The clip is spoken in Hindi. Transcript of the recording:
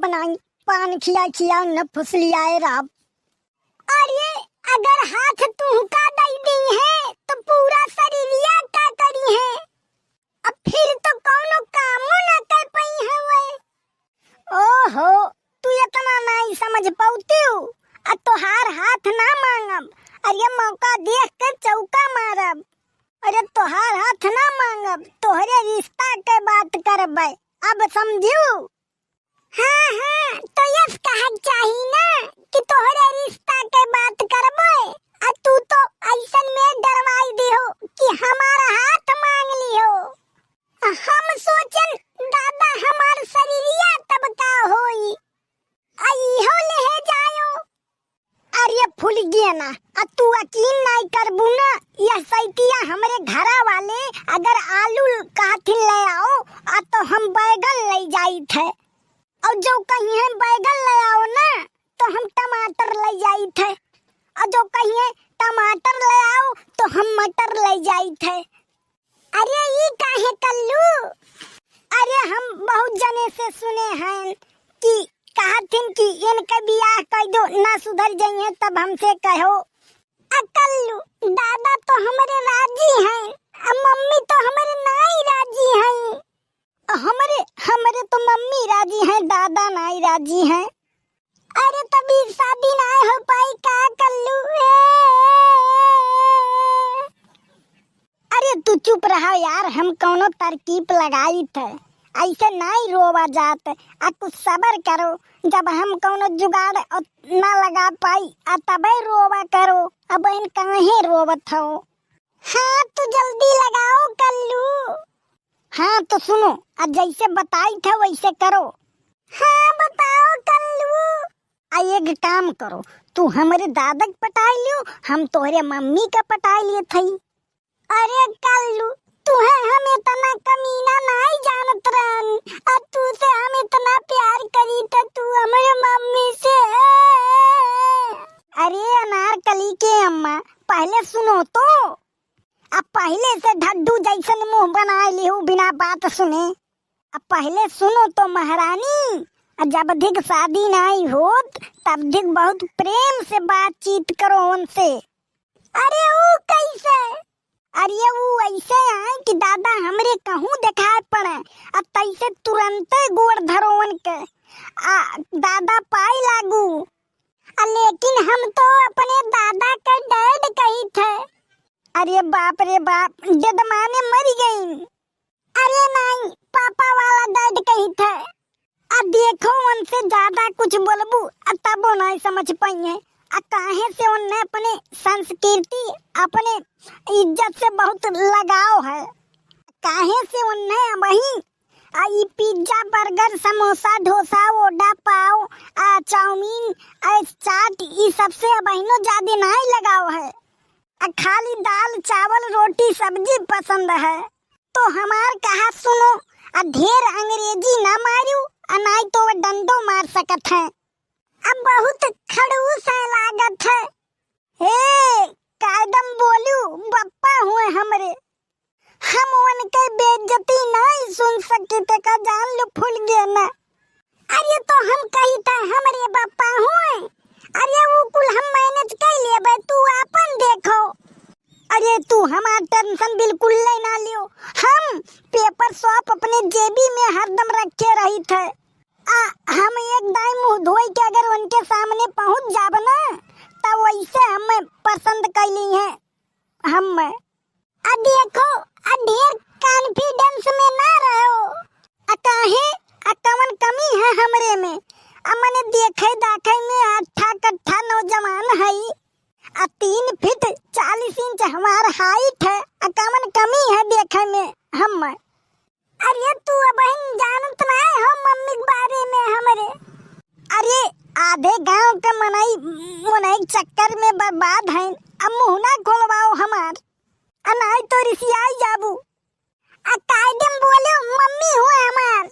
बनाई, पान खिया खिया न फुसलियाए राब। और ये अगर हाथ तुहका दई दी है तो पूरा शरीरिया का करी है, अब फिर तो कौनो कामो न कर पाई है वे। ओहो, तू इतना नहीं समझ पाती हो। अब तोहार हाथ ना मांगब, अरे मौका देख कर चौका मारब। अरे तोहार हाथ ना मांगब, तोहरे रिश्ता के बात करबै, अब समझू। हाँ हाँ, तो यस कहा चाहिए ना कि तोहरे रिश्ता के बात करबै, और तू तो ऐसन में डरवाई दी हो कि हमारा हाथ मांग ली हो। हम सोचन दादा हमार शरीरिया तब का होई, हो ले जायो। अरे फूल गया ना, अब तू यकीन नहीं करबू ना, यह सैतिया हमरे घरा वाले अगर आलू कहथिन ले आओ तो हम बैगन ले जाई थे, और जो कहिए बैगन ले आओ ना तो हम टमाटर ले जाई थे, और जो कहिए टमाटर ले आओ तो हम मटर ले जाई थे। अरे ये काहे कल्लू? अरे हम बहुत जने से सुने हैं कि कहथिन कि इनके बियाह कर दो, ना सुधर जाइए तब हमसे कहो। अकल्लू दादा तो हमारे राजी हैं, मम्मी तो हमारे नहीं राजी हैं। हमारे तो मम्मी राजी हैं, दादा नहीं राजी हैं। अरे तभी शादी ना हो पाई का कल्लू? अरे तू चुप रहा यार, हम कौनो तरकीब लगाई थे, ऐसे नहीं रोवा जात। कुछ सबर करो, जब हम कौनो जुगाड़ ना लगा पाई तबे रोवा करो। अब इन काहे रोवत हो? हाँ तो जल्दी लगाओ कल्लू। हाँ तो सुनो, जैसे बताई था वैसे करो। हाँ बताओ कल्लू। एक काम करो, तू हमारे दादा के पटाई लियो, हम तोहरे मम्मी का पटाई लिए थी। अरे कल्लू तुहे हम इतना कमीना नहीं जानत रहन, और तू से हम इतना प्यार करी तो तू हमारे मम्मी से। अरे अनारकली के अम्मा, पहले सुनो तो। अब पहले से ढड्डू जैसन मुंह बना ली हूँ बिना बात सुने। अब पहले सुनो तो महारानी, जब अधिक शादी नहीं होत तब अधिक बहुत प्रेम से बातचीत करो उनसे। अरे वो कैसे? अरे वो ऐसे है कि दादा हमरे कहूँ दिखाए पड़े, अब तैसे तुरंत गोड़ धरो उनके, दादा पाई लागू। लेकिन हम तो अपने दादा का डैड कही थे। अरे बाप रे बाप, जदमाने मर गई। अरे नहीं, पापा वाला डैड कही थे। अब देखो उनसे ज्यादा कुछ बोलबू तब वो नहीं समझ पाइए। काहे से उन्हें अपने संस्कृति, अपने इज्जत से बहुत लगाव है। काहे से उन्हें वही pizza, burger, samosa, dosa, vada pav, chowmein, चाट, ये सबसे बहनों ज्यादा नहीं लगाव है। खाली दाल चावल रोटी सब्जी पसंद है। तो हमार कहा सुनो, ढेर अंग्रेजी ना मारू, नहीं तो वो डंडो मार सकत है। अब बहुत खड़ूस है लागत है। हे कायदम बोलू, बप्पा हुए हमरे, हम उनके बेइज्जती नहीं सुन सकते थे का जान लो फूल गया ना। अरे तो हम कही था हमरे बप्पा हुए, अरे वो कुल हम मैनेज कर लेबे, तू अपन देखो। अरे तू हमार टेंशन बिल्कुल ना लियो, हम पेपर सौंप अपने जेबी में हरदम रखे रही थे। हम एक दाई मुँह धोई के अगर उनके सामने पहुंच जाब ना तो वैसे हमें पसंद कैली है। हम देखो, ढेर कॉन्फिडेंस में ना रहो। काहे कवन कमी है हमरे में? मने देखे दाखे में अट्ठा कट्ठा नौजवान है, 3 फीट 40 इंच हमार हाइट है, कवन कमी है देखे में हम? अरे तू अब जानत नहीं हो मम्मी के बारे में हमरे। अरे आधे गांव के मनई चक्कर में बर्बाद हैं, अब मुँह ना खोलवाओ हमार, नहीं तो रिसियाई जाबू। कायदम बोलो मम्मी हुए हमार।